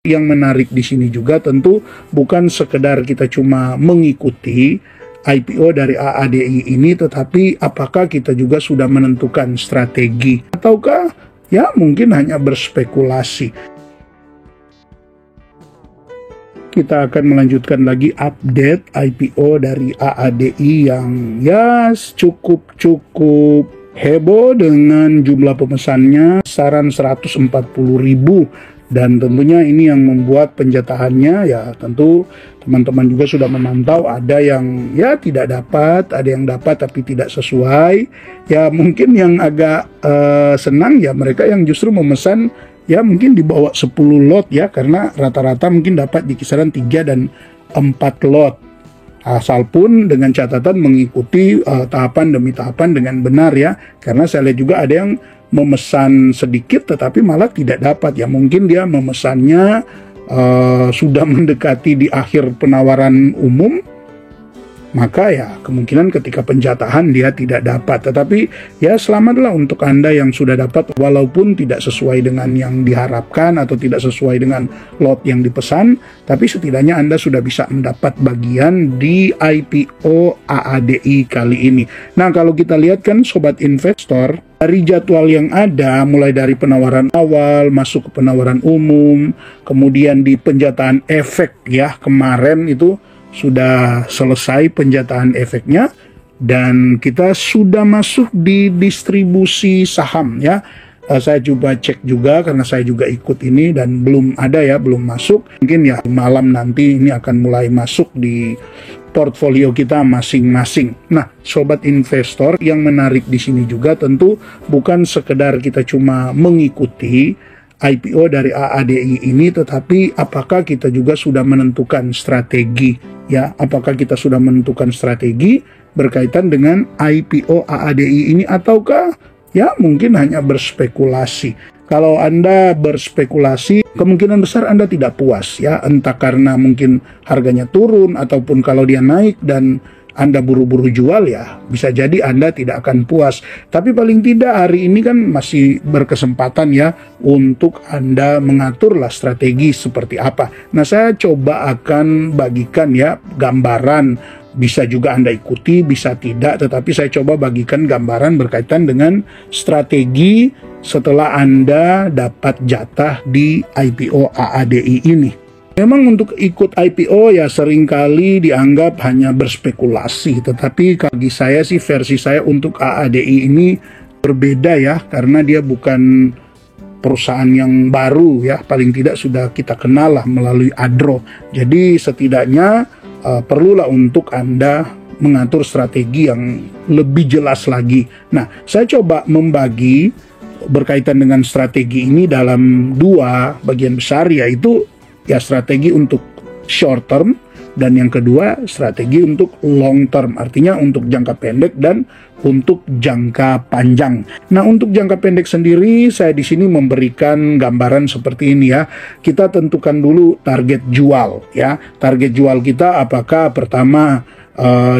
Yang menarik di sini juga tentu bukan sekedar kita cuma mengikuti IPO dari AADI ini, tetapi apakah kita juga sudah menentukan strategi ataukah ya mungkin hanya berspekulasi. Kita akan melanjutkan lagi update IPO dari AADI yang ya cukup heboh dengan jumlah pemesannya saran 140.000. Dan tentunya ini yang membuat penjatahannya ya tentu teman-teman juga sudah memantau, ada yang ya tidak dapat, ada yang dapat tapi tidak sesuai. Ya mungkin yang agak senang ya mereka yang justru memesan ya mungkin di bawah 10 lot ya, karena rata-rata mungkin dapat di kisaran 3 dan 4 lot. Asal pun dengan catatan mengikuti tahapan demi tahapan dengan benar ya, karena saya lihat juga ada yang memesan sedikit tetapi malah tidak dapat ya, mungkin dia memesannya sudah mendekati di akhir penawaran umum, maka ya kemungkinan ketika penjatahan dia tidak dapat. Tetapi ya selamatlah untuk Anda yang sudah dapat, walaupun tidak sesuai dengan yang diharapkan atau tidak sesuai dengan lot yang dipesan, tapi setidaknya Anda sudah bisa mendapat bagian di IPO AADI kali ini. Nah, kalau kita lihat kan sobat investor, dari jadwal yang ada, mulai dari penawaran awal, masuk ke penawaran umum, kemudian di penjataan efek ya, kemarin itu sudah selesai penjataan efeknya, dan kita sudah masuk di distribusi saham ya. Saya coba cek juga karena saya juga ikut ini dan belum ada ya, belum masuk. Mungkin ya malam nanti ini akan mulai masuk di portfolio kita masing-masing. Nah, sobat investor, yang menarik di sini juga tentu bukan sekedar kita cuma mengikuti IPO dari AADI ini, tetapi apakah kita juga sudah menentukan strategi ya, apakah kita sudah menentukan strategi berkaitan dengan IPO AADI ini, ataukah ya mungkin hanya berspekulasi. Kalau Anda berspekulasi, kemungkinan besar Anda tidak puas ya, entah karena mungkin harganya turun ataupun kalau dia naik dan Anda buru-buru jual ya, bisa jadi Anda tidak akan puas. Tapi paling tidak hari ini kan masih berkesempatan ya untuk Anda mengaturlah strategi seperti apa. Nah, saya coba akan bagikan ya gambaran, bisa juga Anda ikuti, bisa tidak, tetapi saya coba bagikan gambaran berkaitan dengan strategi setelah Anda dapat jatah di IPO AADI ini. Memang untuk ikut IPO ya seringkali dianggap hanya berspekulasi, tetapi bagi saya sih, versi saya untuk AADI ini berbeda ya, karena dia bukan perusahaan yang baru ya, paling tidak sudah kita kenal lah melalui Adro. Jadi setidaknya perlulah untuk Anda mengatur strategi yang lebih jelas lagi. Nah, saya coba membagi berkaitan dengan strategi ini dalam dua bagian besar, yaitu ya strategi untuk short term dan yang kedua strategi untuk long term, artinya untuk jangka pendek dan untuk jangka panjang. Nah, untuk jangka pendek sendiri saya di sini memberikan gambaran seperti ini ya. Kita tentukan dulu target jual ya. Target jual kita apakah pertama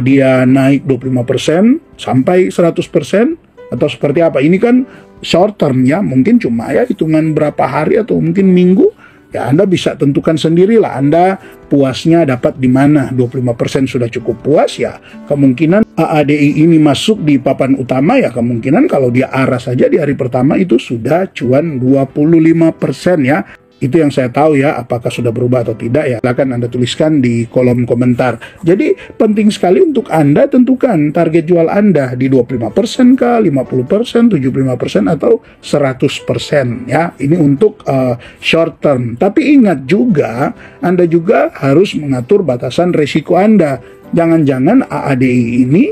dia naik 25% sampai 100% atau seperti apa. Ini kan short term ya, mungkin cuma ya hitungan berapa hari atau mungkin minggu. Ya, Anda bisa tentukan sendirilah Anda puasnya dapat di mana. 25% sudah cukup puas ya, kemungkinan AADI ini masuk di papan utama ya, kemungkinan kalau dia arah saja di hari pertama itu sudah cuan 25% ya. Itu yang saya tahu ya, apakah sudah berubah atau tidak ya, silakan Anda tuliskan di kolom komentar. Jadi penting sekali untuk Anda tentukan target jual Anda di 25% kah, 50%, 75% atau 100% ya. Ini untuk short term. Tapi ingat juga, Anda juga harus mengatur batasan risiko Anda. Jangan-jangan AADI ini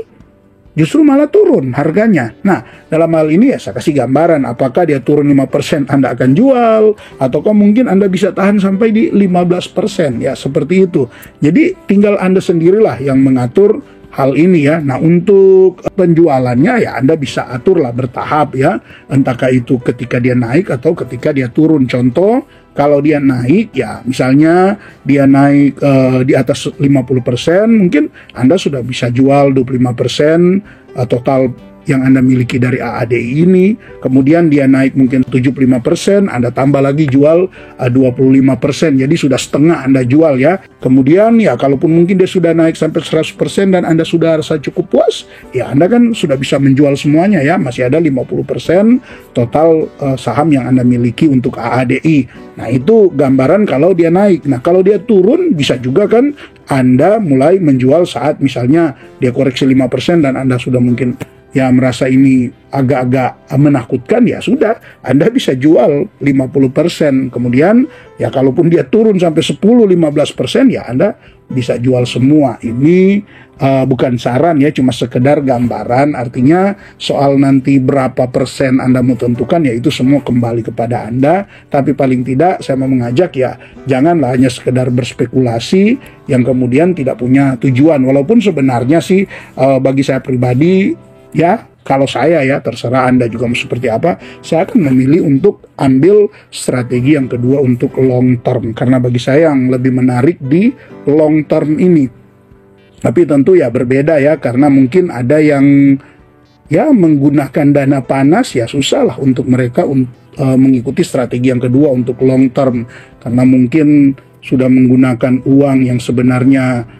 justru malah turun harganya. Nah, dalam hal ini ya saya kasih gambaran, apakah dia turun 5% Anda akan jual, ataukah mungkin Anda bisa tahan sampai di 15% ya, seperti itu. Jadi tinggal Anda sendirilah yang mengatur hal ini ya. Nah, untuk penjualannya ya Anda bisa aturlah bertahap ya, entahkah itu ketika dia naik atau ketika dia turun. Contoh, kalau dia naik ya, misalnya dia naik di atas 50%, mungkin Anda sudah bisa jual 25%, total yang Anda miliki dari AADI ini, kemudian dia naik mungkin 75%, Anda tambah lagi jual 25%, jadi sudah setengah Anda jual ya. Kemudian ya kalaupun mungkin dia sudah naik sampai 100% dan Anda sudah rasa cukup puas, ya Anda kan sudah bisa menjual semuanya ya, masih ada 50% total saham yang Anda miliki untuk AADI. Nah itu gambaran kalau dia naik. Nah kalau dia turun bisa juga kan Anda mulai menjual saat misalnya dia koreksi 5% dan Anda sudah mungkin ya merasa ini agak-agak menakutkan, ya sudah Anda bisa jual 50%. Kemudian ya kalaupun dia turun sampai 10-15% ya Anda bisa jual semua. Ini bukan saran ya, cuma sekedar gambaran. Artinya soal nanti berapa persen Anda mau tentukan ya itu semua kembali kepada Anda. Tapi paling tidak saya mau mengajak ya janganlah hanya sekedar berspekulasi yang kemudian tidak punya tujuan. Walaupun sebenarnya sih bagi saya pribadi ya, kalau saya ya, terserah Anda juga mau seperti apa, saya akan memilih untuk ambil strategi yang kedua untuk long term. Karena bagi saya yang lebih menarik di long term ini. Tapi tentu ya berbeda ya, karena mungkin ada yang ya menggunakan dana panas, ya susah lah untuk mereka mengikuti strategi yang kedua untuk long term. Karena mungkin sudah menggunakan uang yang sebenarnya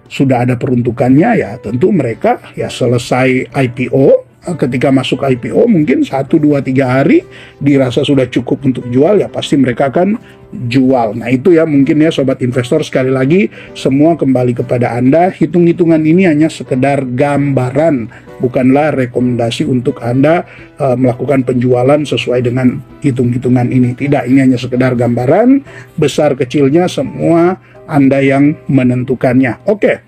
sudah ada peruntukannya, ya tentu mereka ya selesai IPO, ketika masuk IPO mungkin 1, 2, 3 hari dirasa sudah cukup untuk jual, ya pasti mereka akan jual. Nah itu ya mungkin ya sobat investor, sekali lagi semua kembali kepada Anda. Hitung-hitungan ini hanya sekedar gambaran, bukanlah rekomendasi untuk Anda melakukan penjualan sesuai dengan hitung-hitungan ini. Tidak, ini hanya sekedar gambaran, besar kecilnya semua Anda yang menentukannya. Oke.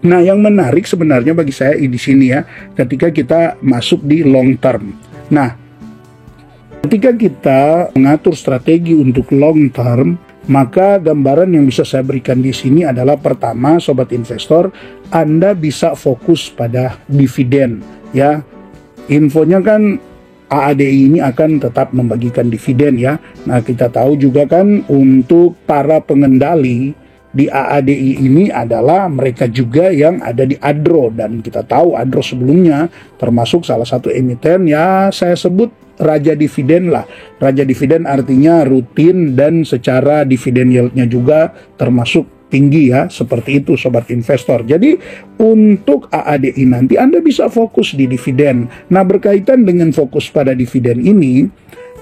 Nah, yang menarik sebenarnya bagi saya di sini ya, ketika kita masuk di long term. Nah, ketika kita mengatur strategi untuk long term, maka gambaran yang bisa saya berikan di sini adalah pertama, sobat investor, Anda bisa fokus pada dividen ya. Infonya kan AADI ini akan tetap membagikan dividen ya. Nah kita tahu juga kan untuk para pengendali di AADI ini adalah mereka juga yang ada di Adro. Dan kita tahu Adro sebelumnya termasuk salah satu emiten ya saya sebut raja dividen lah. Raja dividen artinya rutin dan secara dividen yieldnya juga termasuk tinggi ya, seperti itu sobat investor. Jadi untuk AADI nanti Anda bisa fokus di dividen. Nah berkaitan dengan fokus pada dividen ini,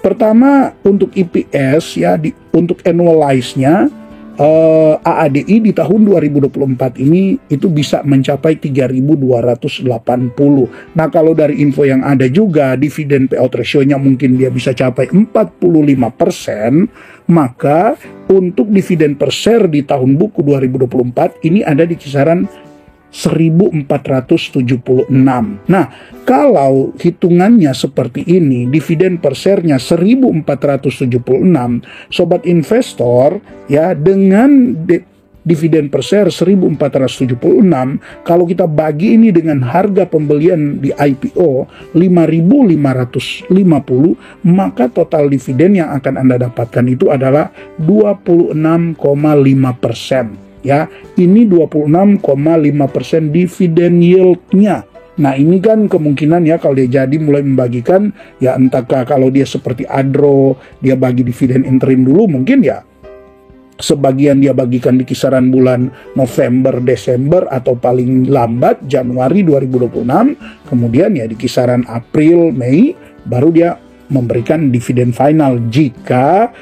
pertama untuk EPS ya, untuk annualize-nya AADI di tahun 2024 ini itu bisa mencapai 3.280. Nah kalau dari info yang ada juga dividen payout ratio-nya mungkin dia bisa capai 45%, maka untuk dividen per share di tahun buku 2024 ini ada di kisaran 1.476. Nah, kalau hitungannya seperti ini, dividen per share-nya 1.476, sobat investor ya dengan dividen per share 1.476, kalau kita bagi ini dengan harga pembelian di IPO 5.550, maka total dividen yang akan Anda dapatkan itu adalah 26,5%. Ya, ini 26,5% dividen yield-nya. Nah, ini kan kemungkinan ya kalau dia jadi mulai membagikan, ya entahkah kalau dia seperti Adro, dia bagi dividen interim dulu, mungkin ya sebagian dia bagikan di kisaran bulan November, Desember, atau paling lambat Januari 2026, kemudian ya di kisaran April, Mei, baru dia memberikan dividen final jika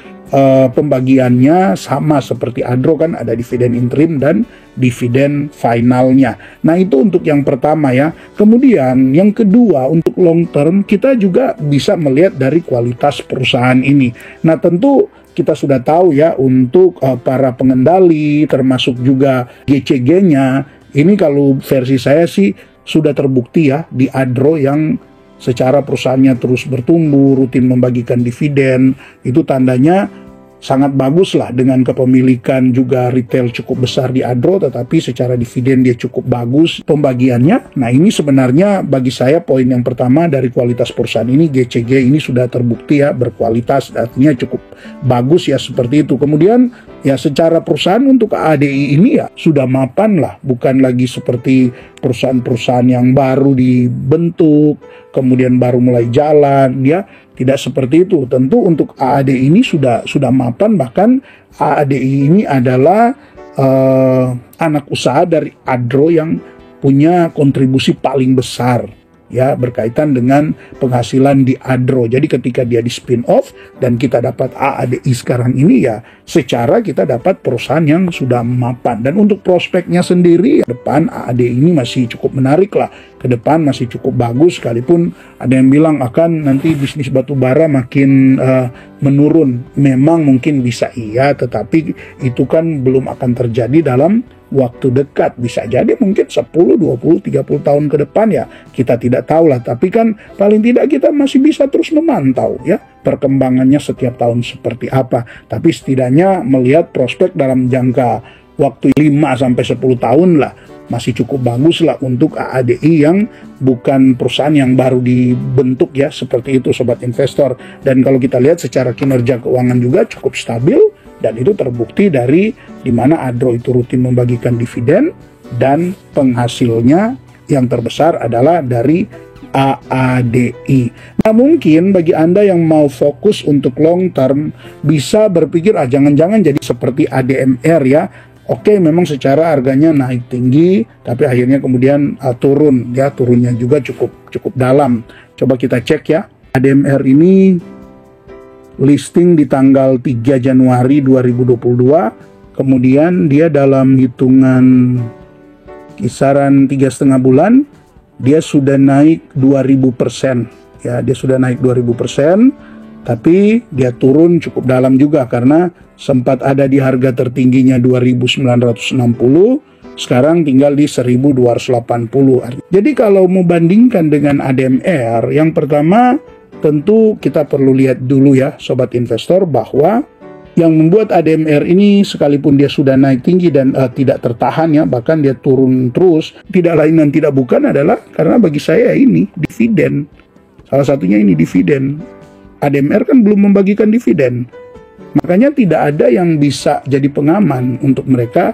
pembagiannya sama seperti Adro kan, ada dividen interim dan dividen finalnya. Nah itu untuk yang pertama ya. Kemudian yang kedua untuk long term kita juga bisa melihat dari kualitas perusahaan ini. Nah tentu kita sudah tahu ya untuk para pengendali termasuk juga GCG-nya ini kalau versi saya sih sudah terbukti ya di Adro yang secara perusahaannya terus bertumbuh, rutin membagikan dividen, itu tandanya sangat bagus lah dengan kepemilikan juga retail cukup besar di Adro, tetapi secara dividen dia cukup bagus pembagiannya. Nah ini sebenarnya bagi saya poin yang pertama dari kualitas perusahaan ini, GCG ini sudah terbukti ya berkualitas, artinya cukup bagus ya seperti itu. Kemudian ya secara perusahaan untuk AADI ini ya sudah mapan lah, bukan lagi seperti perusahaan-perusahaan yang baru dibentuk, kemudian baru mulai jalan, ya. Tidak seperti itu. Tentu untuk AADI ini sudah mapan, bahkan AADI ini adalah anak usaha dari Adro yang punya kontribusi paling besar, ya, berkaitan dengan penghasilan di Adro. Jadi ketika dia di spin off dan kita dapat AADI sekarang ini, ya secara kita dapat perusahaan yang sudah mapan. Dan untuk prospeknya sendiri, ke depan AADI ini masih cukup menarik lah, ke depan masih cukup bagus, sekalipun ada yang bilang akan nanti bisnis batu bara makin menurun. Memang mungkin bisa iya, tetapi itu kan belum akan terjadi dalam waktu dekat. Bisa jadi mungkin 10, 20, 30 tahun ke depan, ya kita tidak tahu lah. Tapi kan paling tidak kita masih bisa terus memantau, ya, perkembangannya setiap tahun seperti apa. Tapi setidaknya melihat prospek dalam jangka waktu 5-10 tahun lah, masih cukup bagus lah untuk AADI yang bukan perusahaan yang baru dibentuk, ya, seperti itu sobat investor. Dan kalau kita lihat secara kinerja keuangan juga cukup stabil, dan itu terbukti dari dimana Adro itu rutin membagikan dividen, dan penghasilnya yang terbesar adalah dari AADI. Nah, mungkin bagi Anda yang mau fokus untuk long term bisa berpikir, jangan-jangan jadi seperti ADMR, ya. Oke, memang secara harganya naik tinggi, tapi akhirnya kemudian turun, ya, turunnya juga cukup dalam. Coba kita cek, ya. ADMR ini listing di tanggal 3 Januari 2022, kemudian dia dalam hitungan kisaran 3,5 bulan, dia sudah naik 2000%, ya, dia sudah naik 2000%, tapi dia turun cukup dalam juga karena sempat ada di harga tertingginya 2.960, sekarang tinggal di 1.280. Jadi kalau mau bandingkan dengan ADMR, yang pertama tentu kita perlu lihat dulu, ya sobat investor, bahwa yang membuat ADMR ini sekalipun dia sudah naik tinggi dan tidak tertahan, ya, bahkan dia turun terus, tidak lain dan tidak bukan adalah karena bagi saya ini dividen. Salah satunya ini dividen. ADMR kan belum membagikan dividen. Makanya tidak ada yang bisa jadi pengaman untuk mereka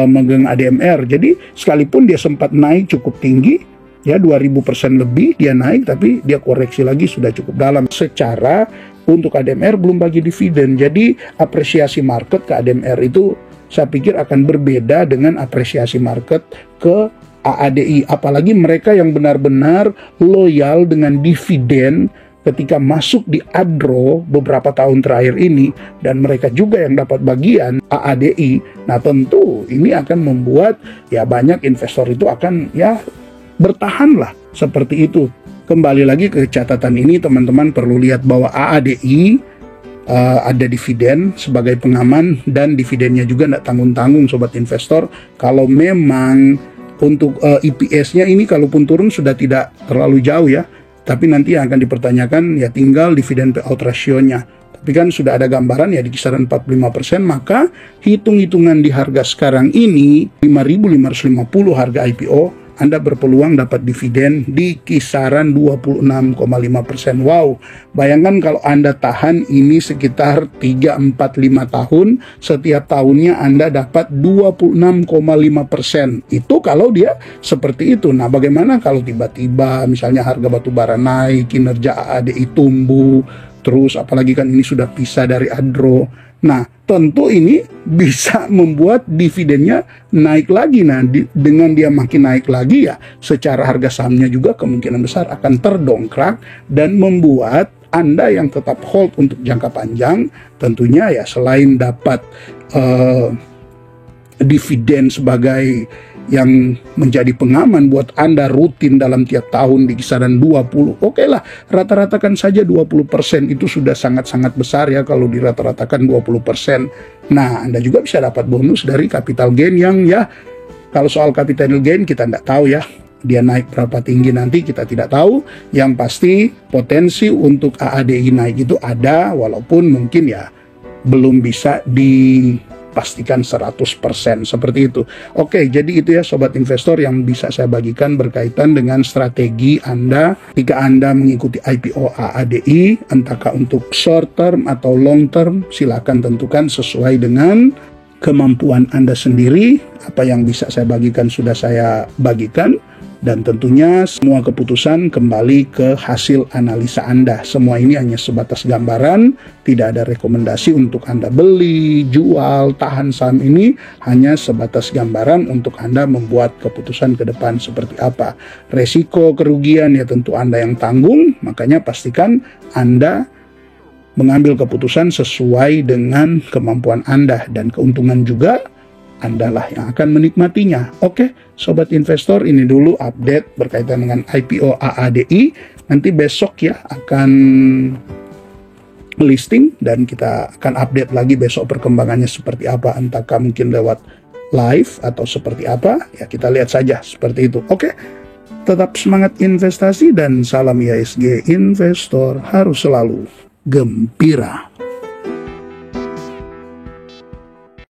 megang ADMR. Jadi sekalipun dia sempat naik cukup tinggi, ya 2000% lebih dia naik, tapi dia koreksi lagi sudah cukup dalam. Secara untuk ADMR belum bagi dividen. Jadi apresiasi market ke ADMR itu saya pikir akan berbeda dengan apresiasi market ke AADI. Apalagi mereka yang benar-benar loyal dengan dividen ketika masuk di Adro beberapa tahun terakhir ini, dan mereka juga yang dapat bagian AADI. Nah, tentu ini akan membuat, ya, banyak investor itu akan, ya, bertahan lah seperti itu. Kembali lagi ke catatan ini, teman-teman perlu lihat bahwa AADI ada dividen sebagai pengaman, dan dividennya juga tidak tanggung-tanggung sobat investor. Kalau memang untuk EPS-nya ini kalaupun turun sudah tidak terlalu jauh, ya, tapi nanti yang akan dipertanyakan, ya, tinggal dividen payout ratio-nya. Tapi kan sudah ada gambaran, ya, di kisaran 45%, maka hitung-hitungan di harga sekarang ini 5.550 harga IPO, Anda berpeluang dapat dividen di kisaran 26,5%. Wow, bayangkan kalau Anda tahan ini sekitar 3, 4, 5 tahun, setiap tahunnya Anda dapat 26,5%. Itu kalau dia seperti itu. Nah, bagaimana kalau tiba-tiba misalnya harga batu bara naik, kinerja AADI tumbuh, terus apalagi kan ini sudah pisah dari Adro. Nah, tentu ini bisa membuat dividennya naik lagi. Nah, dengan dia makin naik lagi, ya, secara harga sahamnya juga kemungkinan besar akan terdongkrak dan membuat Anda yang tetap hold untuk jangka panjang, tentunya, ya, selain dapat dividen sebagai yang menjadi pengaman buat Anda rutin dalam tiap tahun di kisaran 20. Oke lah, rata-ratakan saja 20%, itu sudah sangat-sangat besar, ya, kalau dirata-ratakan 20%. Nah, Anda juga bisa dapat bonus dari capital gain yang, ya, kalau soal capital gain kita tidak tahu, ya, dia naik berapa tinggi nanti kita tidak tahu. Yang pasti potensi untuk AADI naik itu ada, walaupun mungkin, ya, belum bisa dipastikan 100% seperti itu. Oke, jadi itu, ya sobat investor yang bisa saya bagikan berkaitan dengan strategi Anda jika Anda mengikuti IPO AADI, entahkah untuk short term atau long term. Silakan tentukan sesuai dengan kemampuan Anda sendiri. Apa yang bisa saya bagikan sudah saya bagikan. Dan tentunya semua keputusan kembali ke hasil analisa Anda. Semua ini hanya sebatas gambaran, tidak ada rekomendasi untuk Anda beli, jual, tahan saham ini, hanya sebatas gambaran untuk Anda membuat keputusan ke depan seperti apa. Resiko kerugian ya tentu Anda yang tanggung, makanya pastikan Anda mengambil keputusan sesuai dengan kemampuan Anda, dan keuntungan juga Andalah yang akan menikmatinya. Oke, sobat investor, ini dulu update berkaitan dengan IPO AADI. Nanti besok ya akan listing dan kita akan update lagi besok perkembangannya seperti apa, entahkah mungkin lewat live atau seperti apa. Ya kita lihat saja seperti itu. Oke. Tetap semangat investasi dan salam IHSG, investor harus selalu gembira.